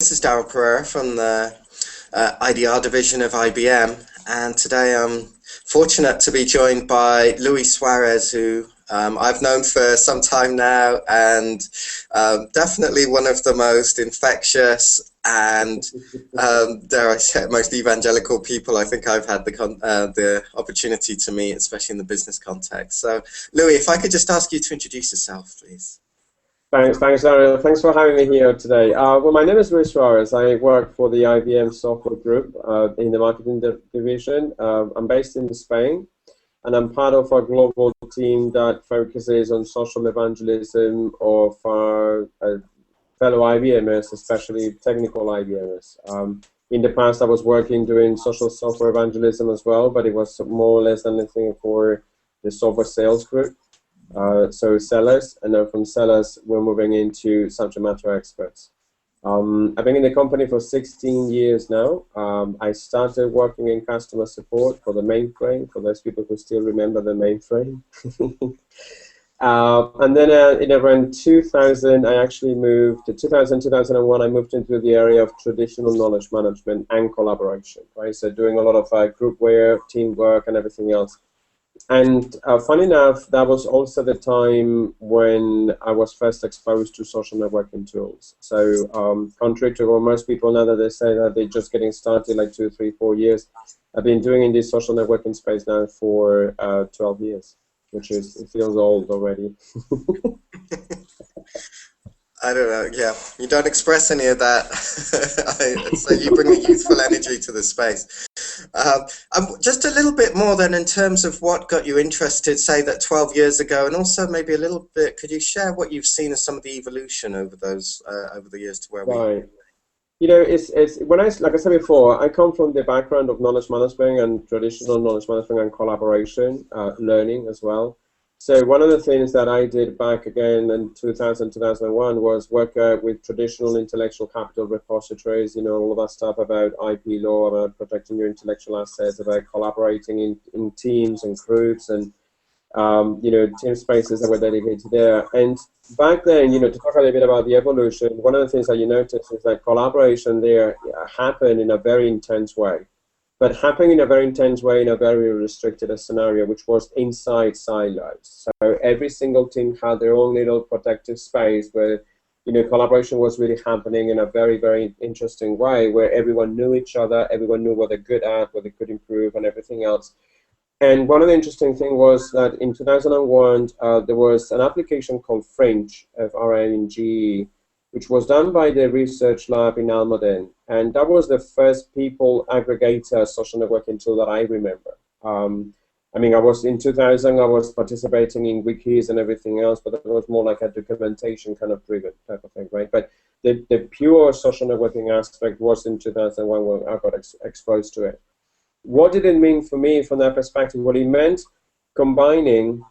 This is Darryl Pereira from the IDR division of IBM, and today I'm fortunate to be joined by Suarez, who I've known for some time now, and definitely one of the most infectious and, dare I say, most evangelical people I think I've had the opportunity to meet, especially in the business context. So, Louis, if I could just ask you to introduce yourself, please. Thanks, Ariel. Thanks for having me here today. Well, my name is Suarez. I work for the IBM software group in the marketing division. I'm based in Spain, and I'm part of a global team that focuses on social evangelism of our fellow IBMers, especially technical IBMers. In the past, I was working doing social software evangelism as well, but it was more or less anything for the software sales group. So sellers, and then from sellers, we're moving into subject matter experts. I've been in the company for 16 years now. I started working in customer support for the mainframe, for those people who still remember the mainframe. And then in around 2000, I actually moved, 2001, I moved into the area of traditional knowledge management and collaboration, right? So doing a lot of group work, teamwork, and everything else. And funny enough, that was also the time when I was first exposed to social networking tools. So contrary to what most people know that they say that they're just getting started like 2, 3, 4 years, I've been doing in this social networking space now for 12 years, which is, it feels old already. I don't know, yeah, you don't express any of that, so you bring a youthful energy to the space. Just a little bit more then in terms of what got you interested, say that 12 years ago, and also maybe a little bit, could you share what you've seen as some of the evolution over those, over the years to where we are? Right. You know, it's when like I said before, I come from the background of knowledge management and traditional knowledge management and collaboration, learning as well. So one of the things that I did back again in 2000, 2001 was work with traditional intellectual capital repositories, you know, all of that stuff about IP law, about protecting your intellectual assets, about collaborating in teams and groups and, you know, team spaces that were dedicated there. And back then, you know, to talk a little bit about the evolution, one of the things that you notice is that collaboration there happened in a very intense way. But happening in a very intense way in a very restricted scenario, which was inside silos. So every single team had their own little protective space where, you know, collaboration was really happening in a very, very interesting way, where everyone knew each other, everyone knew what they're good at, what they could improve, and everything else. And one of the interesting things was that in 2001, there was an application called Fringe, F-R-I-N-G-E, which was done by the research lab in Almaden. And that was the first people aggregator social networking tool that I remember. I mean, in 2000, I was participating in wikis and everything else, but it was more like a documentation kind of driven type of thing, right? But the pure social networking aspect was in 2001 when I got exposed to it. What did it mean for me from that perspective? Well, it meant combining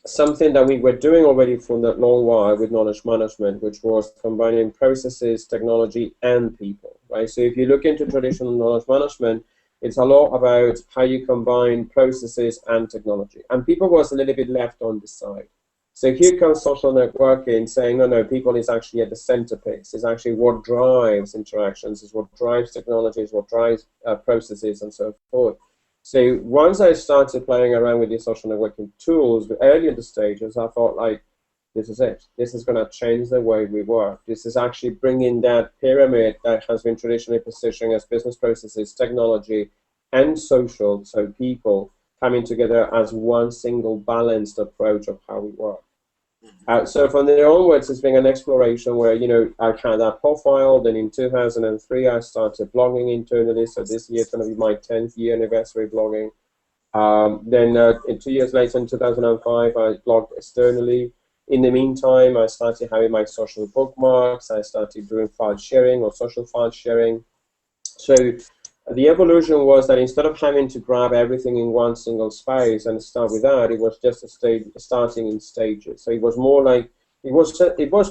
something that we were doing already for that long while with knowledge management, which was combining processes, technology, and people, right? So if you look into traditional knowledge management, it's a lot about how you combine processes and technology. And people was a little bit left on the side. So here comes social networking saying, no, people is actually at the centerpiece. It's actually what drives interactions, is what drives technologies, what drives processes, and so forth. So once I started playing around with these social networking tools, early in the stages, I thought, like, this is it. This is going to change the way we work. This is actually bringing that pyramid that has been traditionally positioned as business processes, technology, and social, so people, coming together as one single balanced approach of how we work. So from there onwards, it's been an exploration where, you know, I had that profile. Then in 2003, I started blogging internally. So this year is going to be my 10th year anniversary blogging. Then 2 years later, in 2005, I blogged externally. In the meantime, I started having my social bookmarks. I started doing file sharing or social file sharing. So the evolution was that instead of having to grab everything in one single space and start with that, it was just starting in stages. So it was more like, it was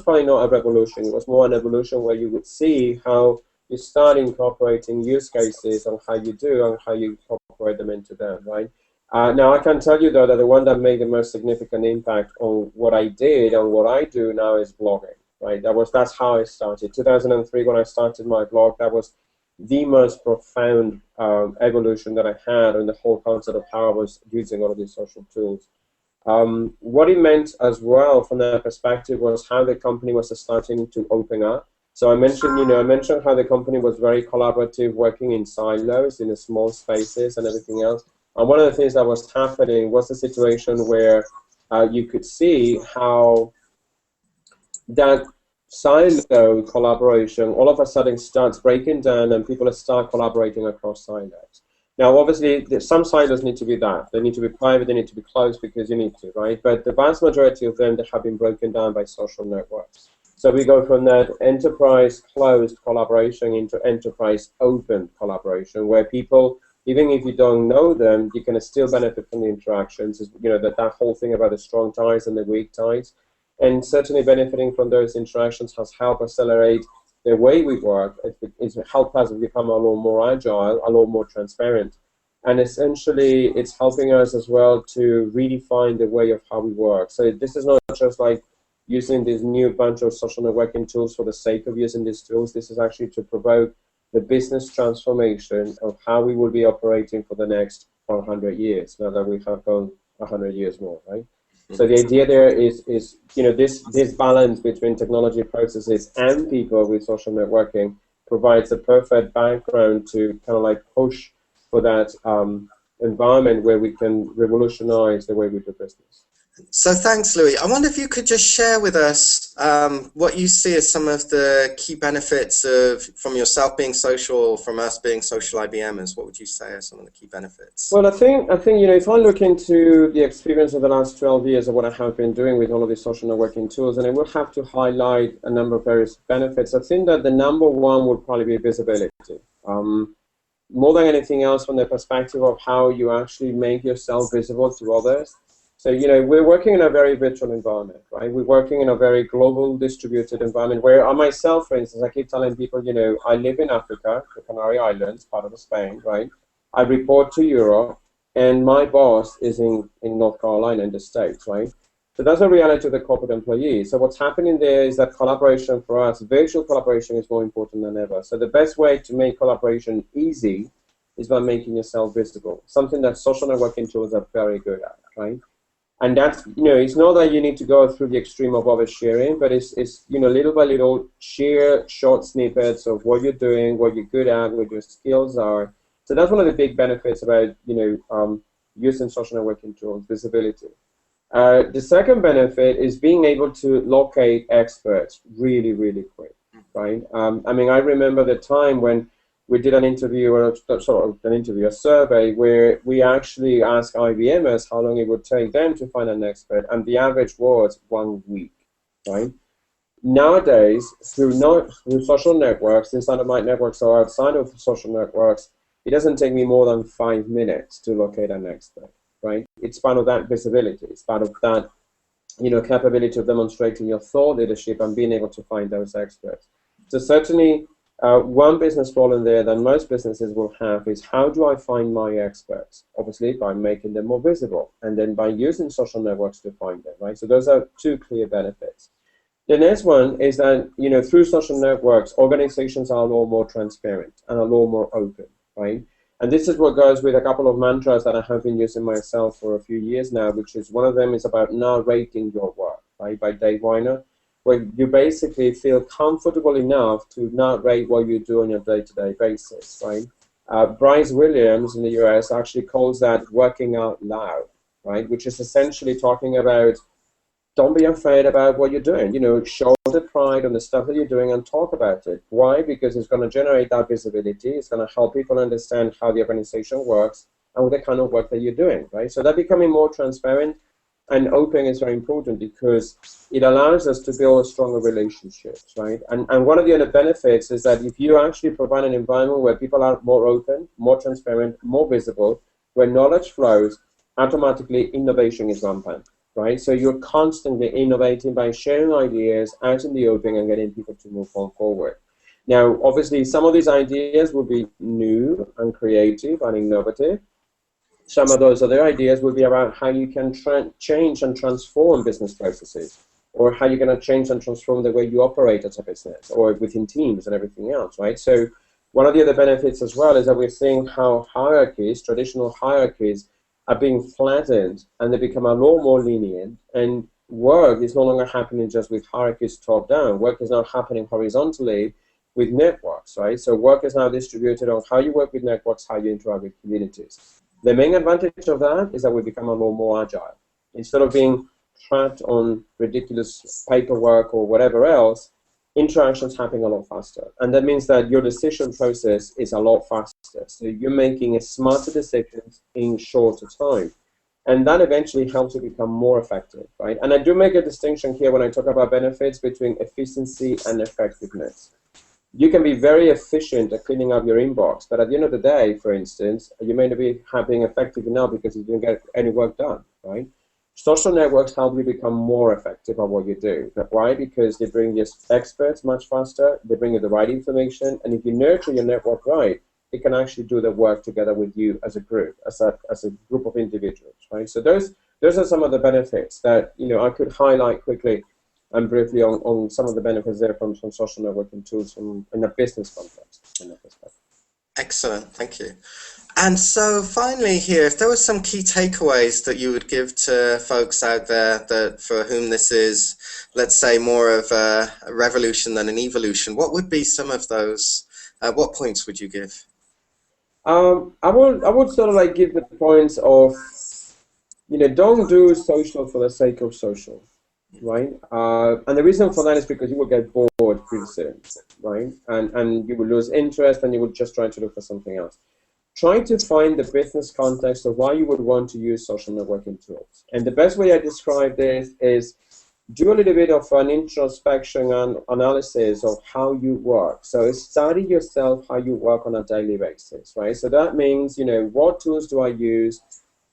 probably not a revolution, it was more an evolution where you would see how you start incorporating use cases and how you do and how you incorporate them into them, right? Now, I can tell you, though, that the one that made the most significant impact on what I did and what I do now is blogging. right? That's how I started. 2003, when I started my blog, that was the most profound evolution that I had in the whole concept of how I was using all of these social tools. What it meant as well from that perspective was how the company was starting to open up. So I mentioned how the company was very collaborative, working in silos, in small spaces and everything else. And one of the things that was happening was a situation where you could see how that silo collaboration all of a sudden starts breaking down and people start collaborating across silos. Now, obviously, some silos need to be that. They need to be private, they need to be closed because you need to, right? But the vast majority of them, they have been broken down by social networks. So we go from that enterprise closed collaboration into enterprise open collaboration, where people, even if you don't know them, you can still benefit from the interactions. You know, that whole thing about the strong ties and the weak ties. And certainly benefiting from those interactions has helped accelerate the way we work. It's helped us become a lot more agile, a lot more transparent. And essentially, it's helping us as well to redefine the way of how we work. So this is not just like using this new bunch of social networking tools for the sake of using these tools. This is actually to provoke the business transformation of how we will be operating for the next 100 years, now that we have gone 100 years more, right? So the idea there is this balance between technology processes and people with social networking provides a perfect background to kind of like push for that environment where we can revolutionize the way we do business. So thanks, Louis. I wonder if you could just share with us what you see as some of the key benefits from yourself being social, from us being social IBMers. What would you say are some of the key benefits? Well, I think if I look into the experience of the last 12 years of what I have been doing with all of these social networking tools, and I will have to highlight a number of various benefits. I think that the number one would probably be visibility. More than anything else, from the perspective of how you actually make yourself visible to others. So, we're working in a very virtual environment, right? We're working in a very global distributed environment where I myself, for instance, I keep telling people, I live in Africa, the Canary Islands, part of Spain, right? I report to Europe, and my boss is in North Carolina in the States, right? So that's a reality of the corporate employee. So what's happening there is that collaboration for us, virtual collaboration, is more important than ever. So the best way to make collaboration easy is by making yourself visible, something that social networking tools are very good at, right? And that's, it's not that you need to go through the extreme of oversharing, but it's little by little, share short snippets of what you're doing, what you're good at, what your skills are. So that's one of the big benefits about, using social networking tools, visibility. The second benefit is being able to locate experts really, really quick, right? I remember the time when we did a survey where we actually asked IBMers how long it would take them to find an expert, and the average was 1 week, right? Nowadays, through social networks, inside of my networks or outside of social networks, it doesn't take me more than 5 minutes to locate an expert, right? It's part of that visibility. It's part of that, capability of demonstrating your thought leadership and being able to find those experts. So certainly, one business problem there that most businesses will have is, how do I find my experts? Obviously, by making them more visible, and then by using social networks to find them, right? So those are two clear benefits. The next one is that, through social networks, organizations are a lot more transparent and a lot more open, right? And this is what goes with a couple of mantras that I have been using myself for a few years now, which is, one of them is about narrating your work, right, by Dave Weiner, where you basically feel comfortable enough to narrate what you do on your day-to-day basis, right? Bryce Williams in the US actually calls that working out loud, right? Which is essentially talking about, don't be afraid about what you're doing. Show the pride on the stuff that you're doing and talk about it. Why? Because it's going to generate that visibility. It's going to help people understand how the organization works and the kind of work that you're doing, right? So that becoming more transparent and open is very important, because it allows us to build stronger relationships, right? And one of the other benefits is that if you actually provide an environment where people are more open, more transparent, more visible, where knowledge flows, automatically innovation is rampant, right? So you're constantly innovating by sharing ideas out in the open and getting people to move on forward. Now, obviously, some of these ideas will be new and creative and innovative. Some of those other ideas will be around how you can change and transform business processes. or how you're going to change and transform the way you operate as a business or within teams and everything else, right? So one of the other benefits as well is that we're seeing how hierarchies, traditional hierarchies, are being flattened and they become a lot more lenient, and work is no longer happening just with hierarchies top down. Work is now happening horizontally with networks, right? So work is now distributed on how you work with networks, how you interact with communities. The main advantage of that is that we become a lot more agile. Instead of being trapped on ridiculous paperwork or whatever else, interactions happen a lot faster. And that means that your decision process is a lot faster. So you're making smarter decisions in shorter time. And that eventually helps you become more effective, right? And I do make a distinction here when I talk about benefits between efficiency and effectiveness. You can be very efficient at cleaning up your inbox, but at the end of the day, for instance, you may not be being effective enough because you didn't get any work done, right? Social networks help you become more effective at what you do. Why? Because they bring you experts much faster, they bring you the right information, and if you nurture your network right, it can actually do the work together with you as a group, as a group of individuals, right? So those are some of the benefits that I could highlight quickly and briefly on some of the benefits there from social networking tools in a business context. In that perspective. Excellent, thank you. And so finally here, if there were some key takeaways that you would give to folks out there that for whom this is, let's say, more of a revolution than an evolution, what would be some of those? What points would you give? I would sort of like give the points of, don't do social for the sake of social, right? And the reason for that is because you will get bored pretty soon, right? And you will lose interest and you will just try to look for something else. Try to find the business context of why you would want to use social networking tools. And the best way I describe this is do a little bit of an introspection and analysis of how you work. So study yourself how you work on a daily basis, right? So that means, what tools do I use?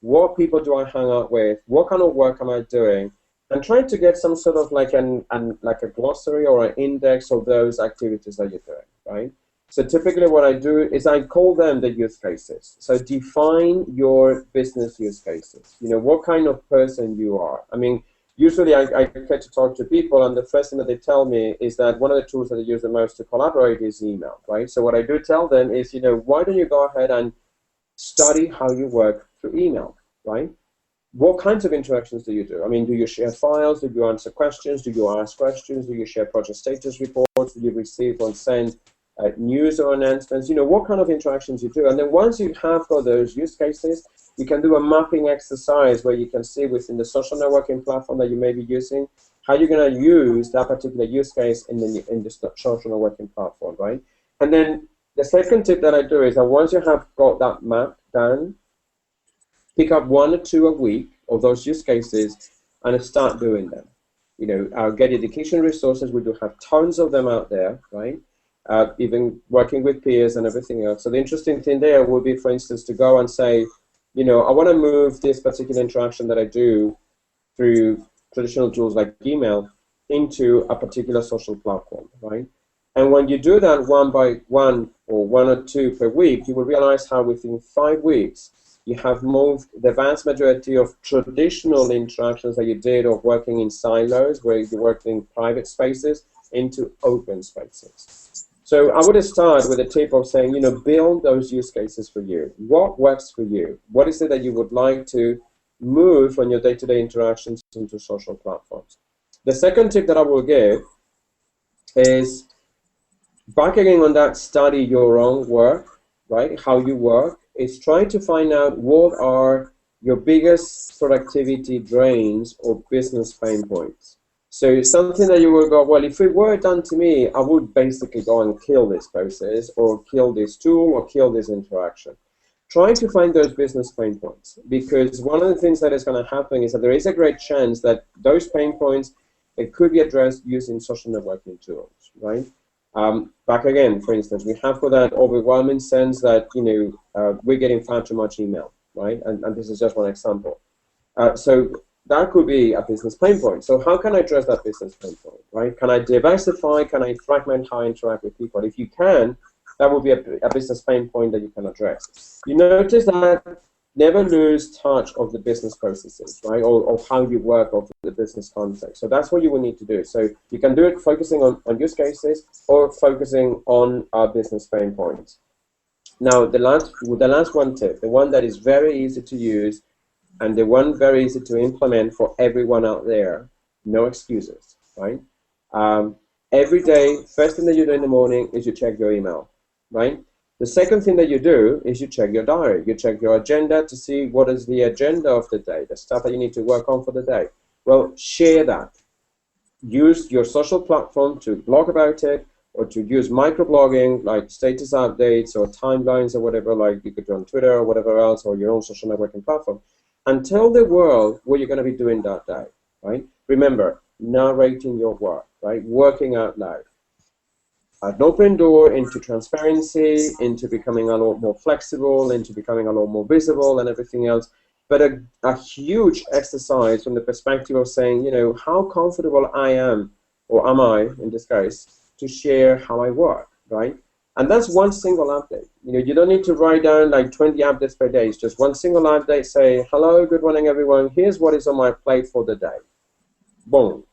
What people do I hang out with? What kind of work am I doing? And trying to get some sort of like a glossary or an index of those activities that you're doing, right? So typically what I do is I call them the use cases. So define your business use cases. What kind of person you are. I mean, usually I get to talk to people and the first thing that they tell me is that one of the tools that they use the most to collaborate is email, right? So what I do tell them is, why don't you go ahead and study how you work through email, right? What kinds of interactions do you do? I mean, do you share files? Do you answer questions? Do you ask questions? Do you share project status reports? Do you receive or send news or announcements? What kind of interactions you do. And then once you have got those use cases, you can do a mapping exercise where you can see within the social networking platform that you may be using, how you're going to use that particular use case in the social networking platform, right? And then the second tip that I do is that once you have got that map done, pick up 1 or 2 a week of those use cases and start doing them. Get education resources. We do have tons of them out there, right? Even working with peers and everything else. So the interesting thing there would be, for instance, to go and say, I want to move this particular interaction that I do through traditional tools like email into a particular social platform, right? And when you do that 1 by 1 or 1 or 2 per week, you will realize how within 5 weeks, you have moved the vast majority of traditional interactions that you did of working in silos, where you worked in private spaces, into open spaces. So I would start with a tip of saying, build those use cases for you. What works for you? What is it that you would like to move from your day-to-day interactions into social platforms? The second tip that I will give is, back again on that, study your own work, right? How you work, is trying to find out what are your biggest productivity drains or business pain points. So something that you will go, well, if it were done to me, I would basically go and kill this process or kill this tool or kill this interaction. Trying to find those business pain points, because one of the things that is going to happen is that there is a great chance that those pain points, it could be addressed using social networking tools, right? Back again, for instance, we have got that overwhelming sense that, we're getting far too much email, right? And this is just one example. So that could be a business pain point. So how can I address that business pain point, right? Can I diversify? Can I fragment how I interact with people? If you can, that would be a business pain point that you can address. You notice that never lose touch of the business processes, right? Or how you work of the business context. So that's what you will need to do. So you can do it focusing on use cases or focusing on our business pain points. Now, the last one tip, the one that is very easy to use and the one very easy to implement for everyone out there, no excuses, right? Every day, first thing that you do in the morning is you check your email, right? The second thing that you do is you check your diary. You check your agenda to see what is the agenda of the day, the stuff that you need to work on for the day. Well, share that. Use your social platform to blog about it, or to use microblogging like status updates or timelines or whatever, like you could do on Twitter or whatever else, or your own social networking platform, and tell the world what you're going to be doing that day, right? Remember, narrating your work, right? Working out loud. An open door into transparency, into becoming a lot more flexible, into becoming a lot more visible and everything else. But a huge exercise from the perspective of saying, you know, how comfortable I am, or am I in this case, to share how I work, right? And that's one single update. You know, you don't need to write down like 20 updates per day. It's just one single update. Say, hello, good morning, everyone. Here's what is on my plate for the day. Boom.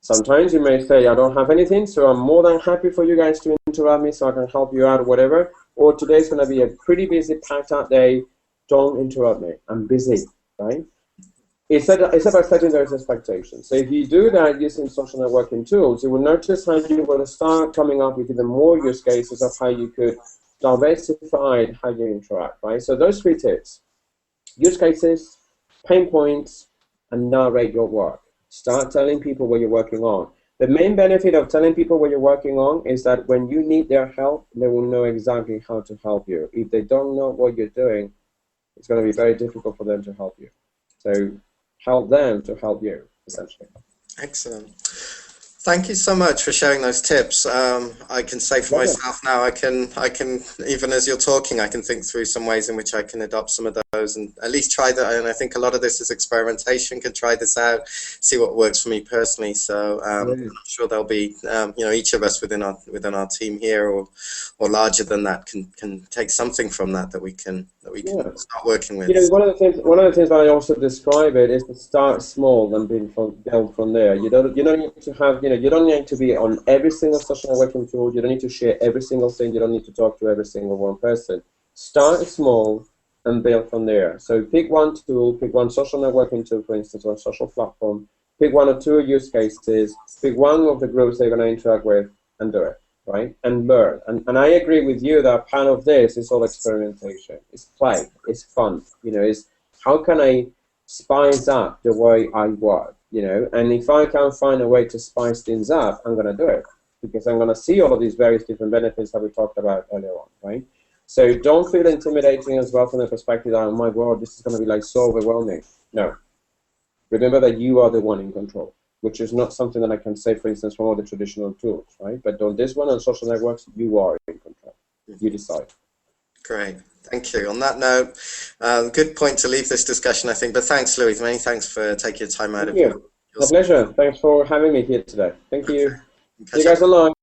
Sometimes you may say, I don't have anything, so I'm more than happy for you guys to interrupt me so I can help you out or whatever. Or today's going to be a pretty busy, packed out day. Don't interrupt me. I'm busy, right? It's about setting those expectations. So if you do that using social networking tools, you will notice how you will start coming up with even more use cases of how you could diversify how you interact, right? So those 3 tips: use cases, pain points, and narrate your work. Start telling people what you're working on. The main benefit of telling people what you're working on is that when you need their help, they will know exactly how to help you. If they don't know what you're doing, it's going to be very difficult for them to help you. So help them to help you, essentially. Excellent. Thank you so much for sharing those tips. I can say for myself now, I can even as you're talking, I can think through some ways in which I can adopt some of those and at least try that. And I think a lot of this is experimentation. Can try this out, see what works for me personally. So I'm sure there'll be you know, each of us within our team here or larger than that can take something from that we can start working with. You know, one of the things that I also describe it is to start small and build from there. You don't need to have, you know, you don't need to be on every single social networking tool. You don't need to share every single thing. You don't need to talk to every single one person. Start small and build from there. So pick one tool, pick one social networking tool, for instance, or a social platform. Pick 1 or 2 use cases. Pick one of the groups they're going to interact with and do it. Right? And learn. And I agree with you that part of this is all experimentation. It's play. It's fun. You know, it's how can I spice up the way I work, you know? And if I can find a way to spice things up, I'm going to do it because I'm going to see all of these various different benefits that we talked about earlier on, right? So don't feel intimidating as well from the perspective that, oh my God, this is going to be like so overwhelming. No. Remember that you are the one in control, which is not something that I can say, for instance, from all the traditional tools, right? But on this one, on social networks, you are in control. You decide. Great. Thank you. On that note, good point to leave this discussion, I think. But thanks, Louis. Many thanks for taking your time out of your A pleasure. Thanks for having me here today. Thank you. Okay. See you guys online.